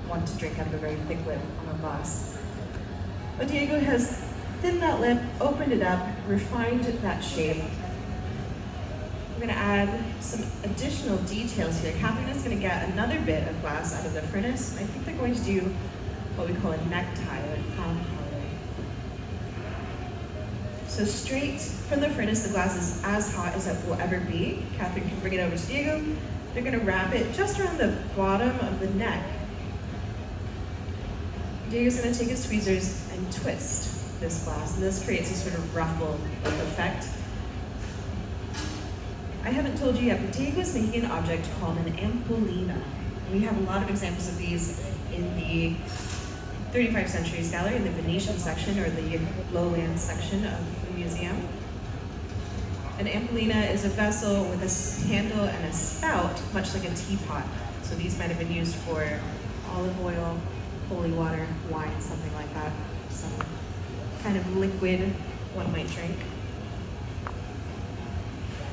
want to drink out of a very thick lip on a glass. But Diego has thinned that lip, opened it up, refined that shape. I'm gonna add some additional details here. Catherine is gonna get another bit of glass out of the furnace. I think they're going to do what we call a necktie, like palm coloring. So straight from the furnace, the glass is as hot as it will ever be. Catherine can bring it over to Diego. They're gonna wrap it just around the bottom of the neck. Diego's gonna take his tweezers and twist this glass, and this creates a sort of ruffle effect. I haven't told you yet, but Diego's making an object called an ampollina. We have a lot of examples of these in the 35 Centuries Gallery, in the Venetian section or the lowland section of the museum. An ampollina is a vessel with a handle and a spout, much like a teapot. So these might have been used for olive oil, holy water, wine, something like that. Some kind of liquid one might drink.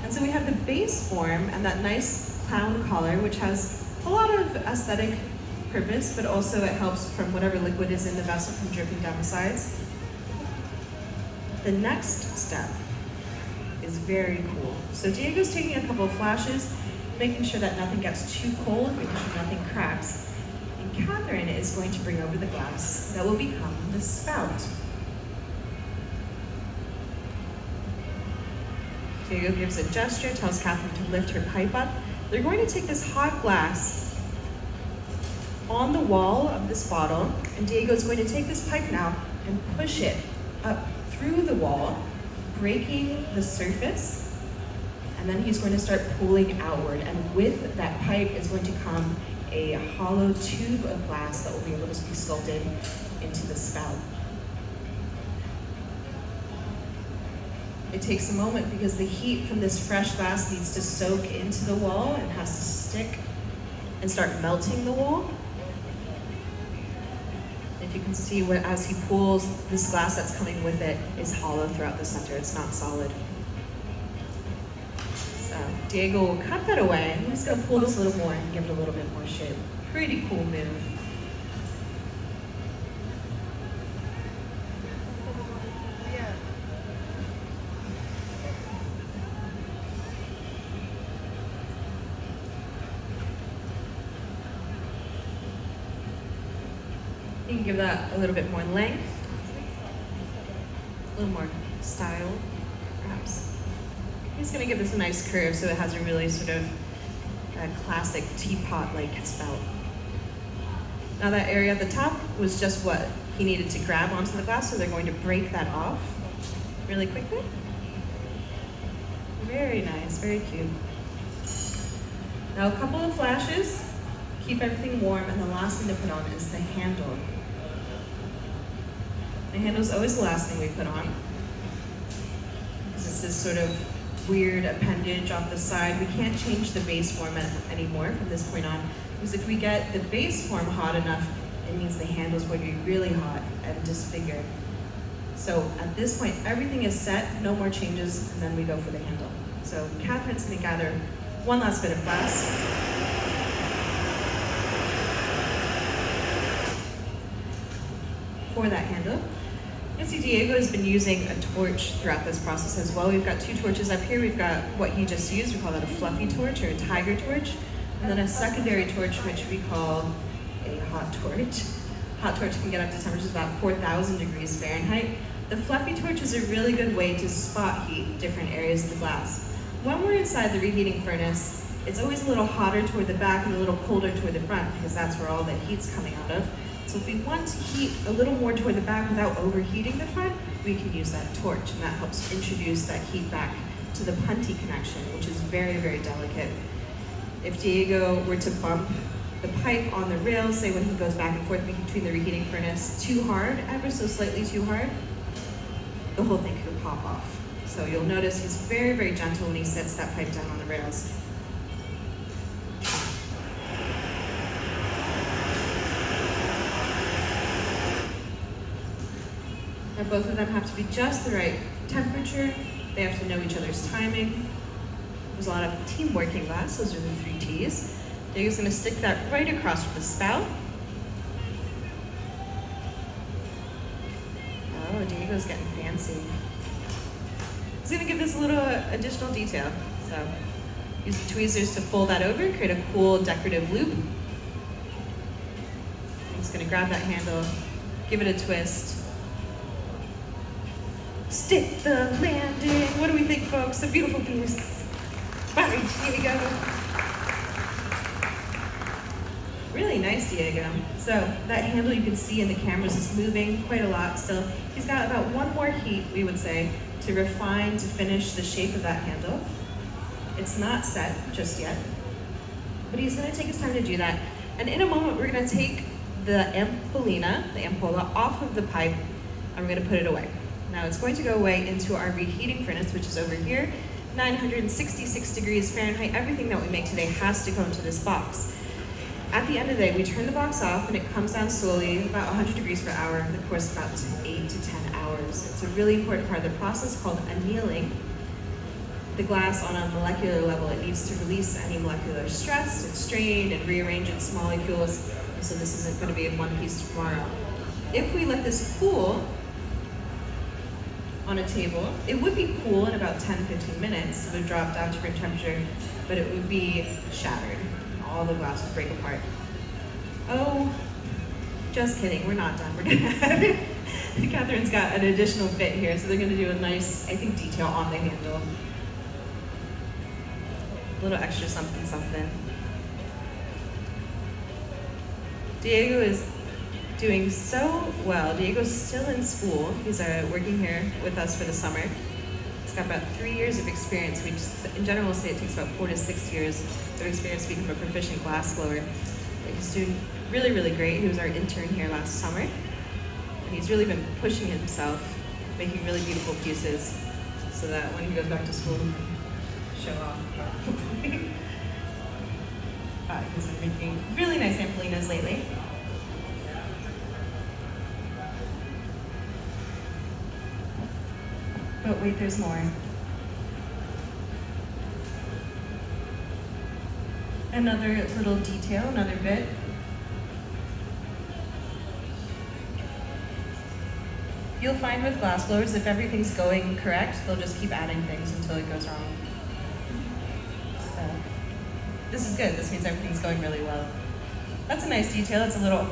And so we have the base form and that nice clown collar, which has a lot of aesthetic purpose, but also it helps from whatever liquid is in the vessel from dripping down the sides. The next step is very cool. So Diego's taking a couple of flashes, making sure that nothing gets too cold, making sure nothing cracks. And Catherine is going to bring over the glass that will become the spout. Diego gives a gesture, tells Catherine to lift her pipe up. They're going to take this hot glass on the wall of this bottle, and Diego's going to take this pipe now and push it up through the wall, breaking the surface, and then he's going to start pulling outward, and with that pipe is going to come a hollow tube of glass that will be able to be sculpted into the spout. It takes a moment because the heat from this fresh glass needs to soak into the wall and has to stick and start melting the wall. If you can see what, as he pulls, this glass that's coming with it is hollow throughout the center. It's not solid. So Diego will cut that away. I'm just gonna pull this a little more and give it a little bit more shape. Pretty cool move. You can give that a little bit more length, a little more style, perhaps. I'm just gonna give this a nice curve so it has a really sort of classic teapot-like spout. Now that area at the top was just what he needed to grab onto the glass, so they're going to break that off really quickly. Very nice, very cute. Now a couple of flashes, keep everything warm, and the last thing to put on is the handle. The handle is always the last thing we put on. This is this sort of weird appendage off the side. We can't change the base form anymore from this point on, because if we get the base form hot enough, it means the handle is going to be really hot and disfigured. So at this point, everything is set, no more changes, and then we go for the handle. So Catherine's gonna gather one last bit of glass. For that handle. You can see Diego has been using a torch throughout this process as well. We've got two torches up here. We've got what he just used. We call that a fluffy torch or a tiger torch. And then a secondary torch, which we call a hot torch. Hot torch can get up to temperatures about 4,000 degrees Fahrenheit. The fluffy torch is a really good way to spot heat different areas of the glass. When we're inside the reheating furnace, it's always a little hotter toward the back and a little colder toward the front because that's where all the heat's coming out of. So if we want to heat a little more toward the back without overheating the front, we can use that torch, and that helps introduce that heat back to the punty connection, which is very, very delicate. If Diego were to bump the pipe on the rails, say when he goes back and forth between the reheating furnace too hard, ever so slightly too hard, the whole thing could pop off. So you'll notice he's very, very gentle when he sets that pipe down on the rails. Now both of them have to be just the right temperature. They have to know each other's timing. There's a lot of teamwork in glass. Those are the 3 T's. Diego's gonna stick that right across from the spout. Diego's getting fancy. He's gonna give this a little additional detail. So use the tweezers to fold that over, create a cool decorative loop. He's gonna grab that handle, give it a twist. Stick the landing. What do we think, folks? A beautiful piece. Bye, Diego. Really nice, Diego. So that handle you can see in the cameras is moving quite a lot still. He's got about one more heat, we would say, to refine, to finish the shape of that handle. It's not set just yet, but he's gonna take his time to do that. And in a moment, we're gonna take the ampollina, the ampolla, off of the pipe, and we're gonna put it away. Now it's going to go away into our reheating furnace, which is over here, 966 degrees Fahrenheit. Everything that we make today has to go into this box. At the end of the day, we turn the box off and it comes down slowly, about 100 degrees per hour, of course about 8 to 10 hours. It's a really important part of the process called annealing. The glass on a molecular level, it needs to release any molecular stress and strain and rearrange its molecules, so this isn't going to be in one piece tomorrow. If we let this cool on a table, it would be cool in about 10-15 minutes. It would drop down to room temperature, but it would be shattered. All the glass would break apart. Oh, just kidding, we're not done. We're gonna have Catherine's got an additional bit here, so they're gonna do a nice, I think, detail on the handle. A little extra something, something. Diego is doing so well. Diego's still in school. He's working here with us for the summer. He's got about 3 years of experience. We just, in general, say it takes about 4 to 6 years of experience to become a proficient glass blower. He's doing really, really great. He was our intern here last summer. And he's really been pushing himself, making really beautiful pieces, so that when he goes back to school, he can show off. He's been making really nice ampollinas lately. But wait, there's more. Another little detail, another bit. You'll find with glass blowers, if everything's going correct, they'll just keep adding things until it goes wrong. So, this is good. This means everything's going really well. That's a nice detail. It's a little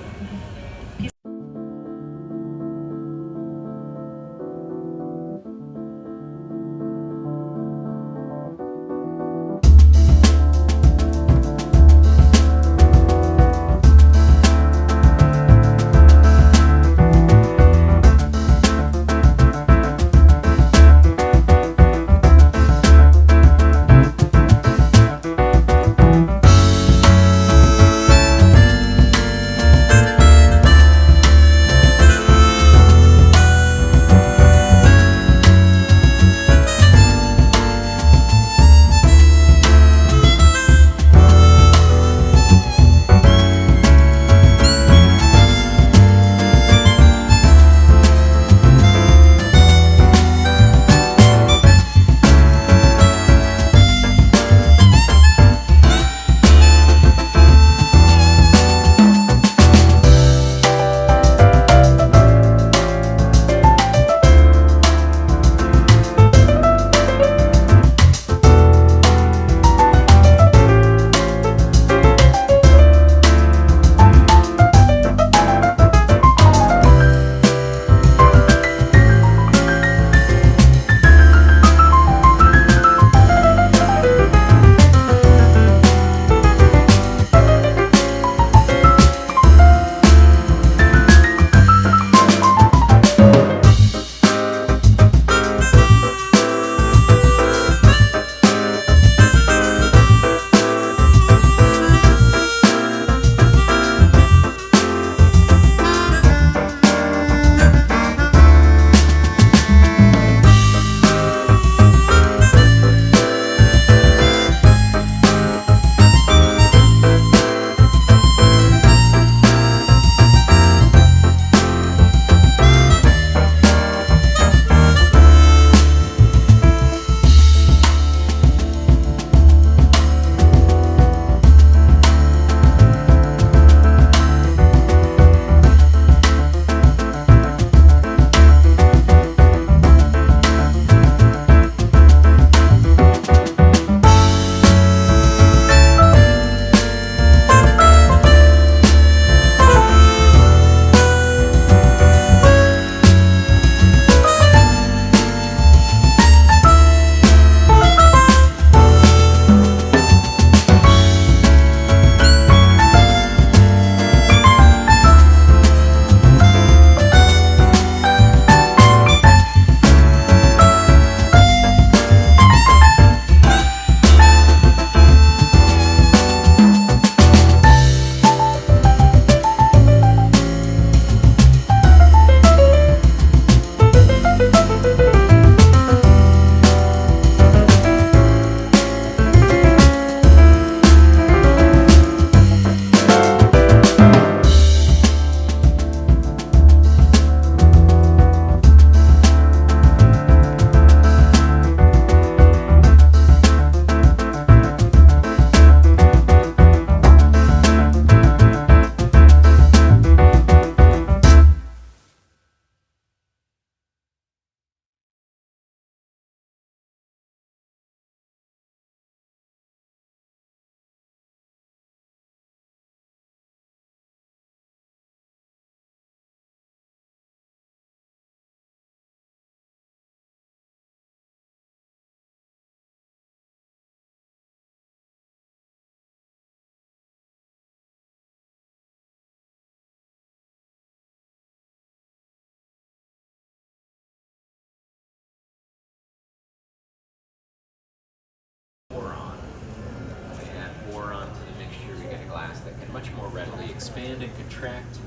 expand and contract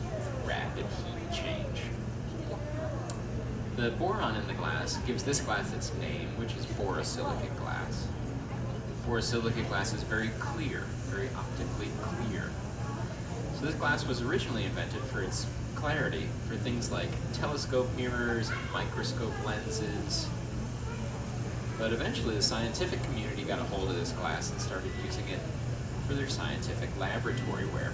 with rapid heat change. The boron in the glass gives this glass its name, which is borosilicate glass. Borosilicate glass is very clear, very optically clear. So this glass was originally invented for its clarity for things like telescope mirrors and microscope lenses. But eventually the scientific community got a hold of this glass and started using it for their scientific laboratory wear.